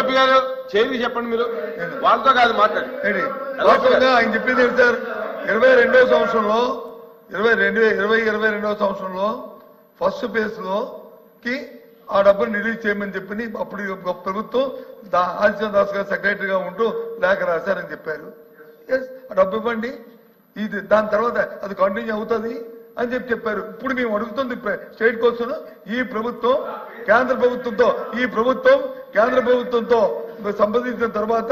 LOP గారు చేరి చెప్పండి, మీరు వాళ్ళతో కాదు మాట్లాడండి. ఆయన చెప్పింది ఏంటి సార్, 22వ సంవత్సరంలో 22వ సంవత్సరంలో ఫస్ట్ ఫేజ్ లోకి ఆ డబ్బును రిలీజ్ చేయమని చెప్పి అప్పుడు ప్రభుత్వం ఆదిత్య దాస్ గారు సెక్రటరీగా ఉంటూ లేఖ రాశారని చెప్పారు. ఆ డబ్బు ఇవ్వండి, ఇది దాని తర్వాత అది కంటిన్యూ అవుతుంది అని చెప్పారు. ఇప్పుడు మేము అడుగుతుంది స్టేట్ కోసం ఈ ప్రభుత్వం కేంద్ర ప్రభుత్వంతో సంప్రదించిన తర్వాత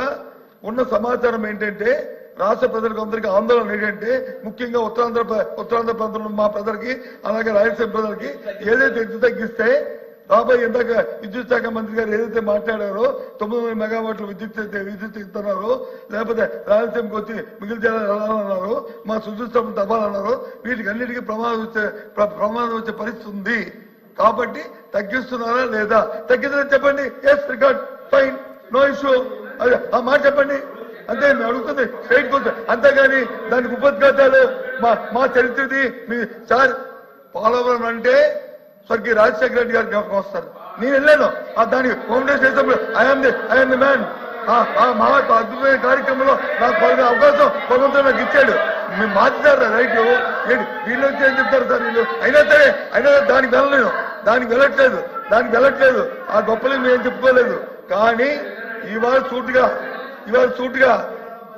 ఉన్న సమాచారం ఏంటంటే, రాష్ట్ర ప్రజలకు అందరికీ ఆందోళన ఏంటంటే, ముఖ్యంగా ఉత్తరాంధ్ర ప్రాంతంలో మా ప్రజలకి అలాగే రాయలసీమ ప్రజలకి ఏదైతే ఎత్తు తగ్గిస్తే రాబోయే ఇందాక విద్యుత్ శాఖ మంత్రి గారు ఏదైతే మాట్లాడారో 900 మెగావాట్ల విద్యుత్ ఇస్తున్నారో, లేకపోతే రాయలసీమకి వచ్చి మిగిలిన జిల్లాలు వెళ్ళాలన్నారు, మా సుదృష్టం తవ్వాలన్నారు, వీటికి అన్నిటికీ ప్రమాదం వచ్చే పరిస్థితి ఉంది. కాబట్టి తగ్గిస్తున్నారా లేదా, తగ్గిందని చెప్పండి. Yes, record, fine, no issue, అదే ఆ మాట చెప్పండి. అంతే మేము అడుగుతుంది స్టేట్ కోసం. అంతేగాని దానికి ఉపద్ఘాతాలు మా చరిత్రది మీ సార్ పోలవరం అంటే స్వర్గీయ రాజశేఖర రెడ్డి గారు జ్ఞాపకం వస్తారు. నేను వెళ్ళాను దానికి హోమ్ డేస్ చేసినప్పుడు ఐఎమ్ ది మ్యాన్. మా అద్భుతమైన కార్యక్రమంలో నాకు అవకాశం భగవంతుడు నాకు ఇచ్చాడు. మేము మార్చారు రైట్. వీళ్ళు వచ్చి ఏం చెప్తారు సార్ వీళ్ళు? అయినా దానికి వెళ్ళట్లేదు. ఆ గొప్పలు మేము చెప్పుకోలేదు. కానీ ఇవాళ సూటిగా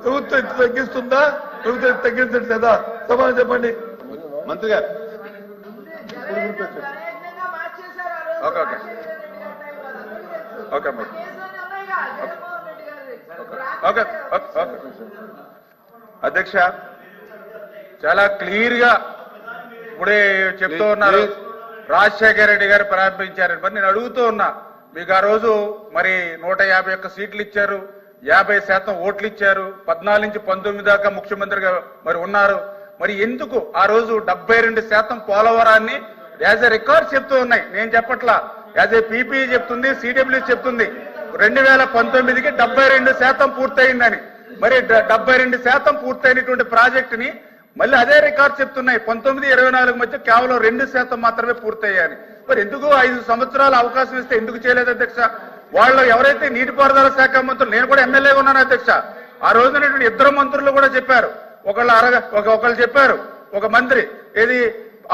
ప్రభుత్వం తగ్గిస్తుందా, ప్రభుత్వం తగ్గించట్లేదా? సమాధానం చెప్పండి మంత్రి గారు. అధ్యక్ష, చాలా క్లియర్ గా ఇప్పుడే చెప్తూ ఉన్నారు, రాజశేఖర రెడ్డి గారు ప్రారంభించారని. మరి నేను అడుగుతూ ఉన్నా, మీకు ఆ రోజు మరి 151 సీట్లు ఇచ్చారు, 50% ఓట్లు ఇచ్చారు, 14 నుంచి 19 దాకా ముఖ్యమంత్రిగా మరి ఉన్నారు. మరి ఎందుకు ఆ రోజు 72% పోలవరాన్ని యాజ్ ఎ రికార్డ్ చెప్తూ ఉన్నాయి? నేను చెప్పట్లా, యాజ్ ఏ పీపీ చెప్తుంది, సిడబ్ల్యూ చెప్తుంది 2019కి 72% పూర్తయిందని. మరి 72% పూర్తయినటువంటి ప్రాజెక్టుని మళ్ళీ అదే రికార్డ్ చెప్తున్నాయి. 19-24 మధ్య కేవలం 2% మాత్రమే పూర్తయ్యాయని. మరి ఎందుకు 5 సంవత్సరాల అవకాశం ఇస్తే ఎందుకు చేయలేదు అధ్యక్ష? వాళ్ళు ఎవరైతే నీటిపారుదల శాఖ మంత్రులు, నేను కూడా ఎమ్మెల్యేగా ఉన్నాను అధ్యక్ష, ఆ రోజునటువంటి 2 మంత్రులు కూడా చెప్పారు. ఒకళ్ళు చెప్పారు, ఒక మంత్రి ఏది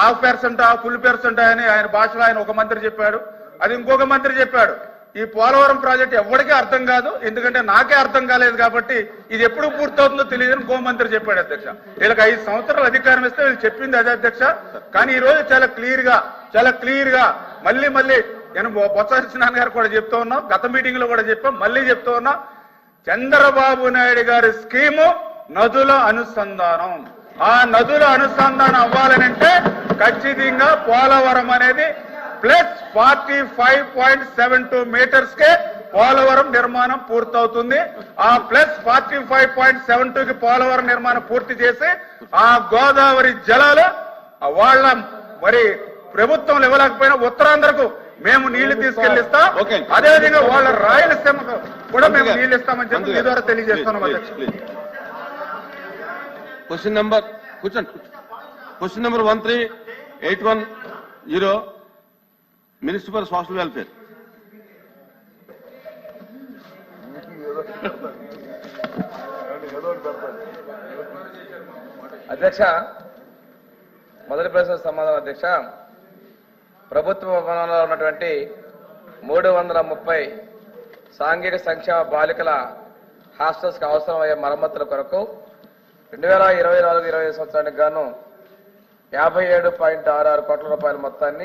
50% ఫుల్ % అని ఆయన భాషలో ఆయన ఒక మంత్రి చెప్పాడు. అది ఇంకొక మంత్రి చెప్పాడు. ఈ పోలవరం ప్రాజెక్టు ఎవరికీ అర్థం కాదు, ఎందుకంటే నాకే అర్థం కాలేదు కాబట్టి ఇది ఎప్పుడు పూర్తవుతుందో తెలియదని ఇంకో మంత్రి చెప్పాడు అధ్యక్ష. వీళ్ళకి 5 సంవత్సరాలు అధికారం ఇస్తే వీళ్ళు చెప్పింది అదే అధ్యక్ష. కానీ ఈ రోజు చాలా క్లియర్ గా మళ్ళీ నేను బొత్స సత్యనారాయణ గారు కూడా చెప్తూ ఉన్నాం, గత మీటింగ్ లో కూడా చెప్పాం, మళ్ళీ చెప్తూ ఉన్నా, చంద్రబాబు నాయుడు గారి స్కీము నదుల అనుసంధానం. ఆ నదుల అనుసంధానం అవ్వాలనంటే ఖచ్చితంగా పోలవరం అనేది ప్లస్ 45.72 మీటర్స్ కే పోలవరం నిర్మాణం పూర్తవుతుంది. ఆ ప్లస్ 45.72 కి పోలవరం నిర్మాణం పూర్తి చేసి ఆ గోదావరి జలాలు వాళ్ళ మరి ప్రభుత్వం ఇవ్వలేకపోయినా ఉత్తరాంధ్రకు మేము నీళ్లు తీసుకెళ్లిస్తాం. అదేవిధంగా వాళ్ళ రాయలసీమకు కూడా మేము నీళ్లు ఇస్తామని చెప్పి మీ ద్వారా తెలియజేస్తున్నాం. Question number 13810, minister for social welfare. అధ్యక్ష, మొదటి ప్రశ్న సమాధానం. అధ్యక్ష, ప్రభుత్వ భవనంలో ఉన్నటువంటి 330 సాంఘిక సంక్షేమ బాలికల హాస్టల్స్ కి అవసరమయ్యే మరమ్మతుల కొరకు 2024-25 సంవత్సరానికి గాను 57.66 కోట్ల రూపాయల మొత్తాన్ని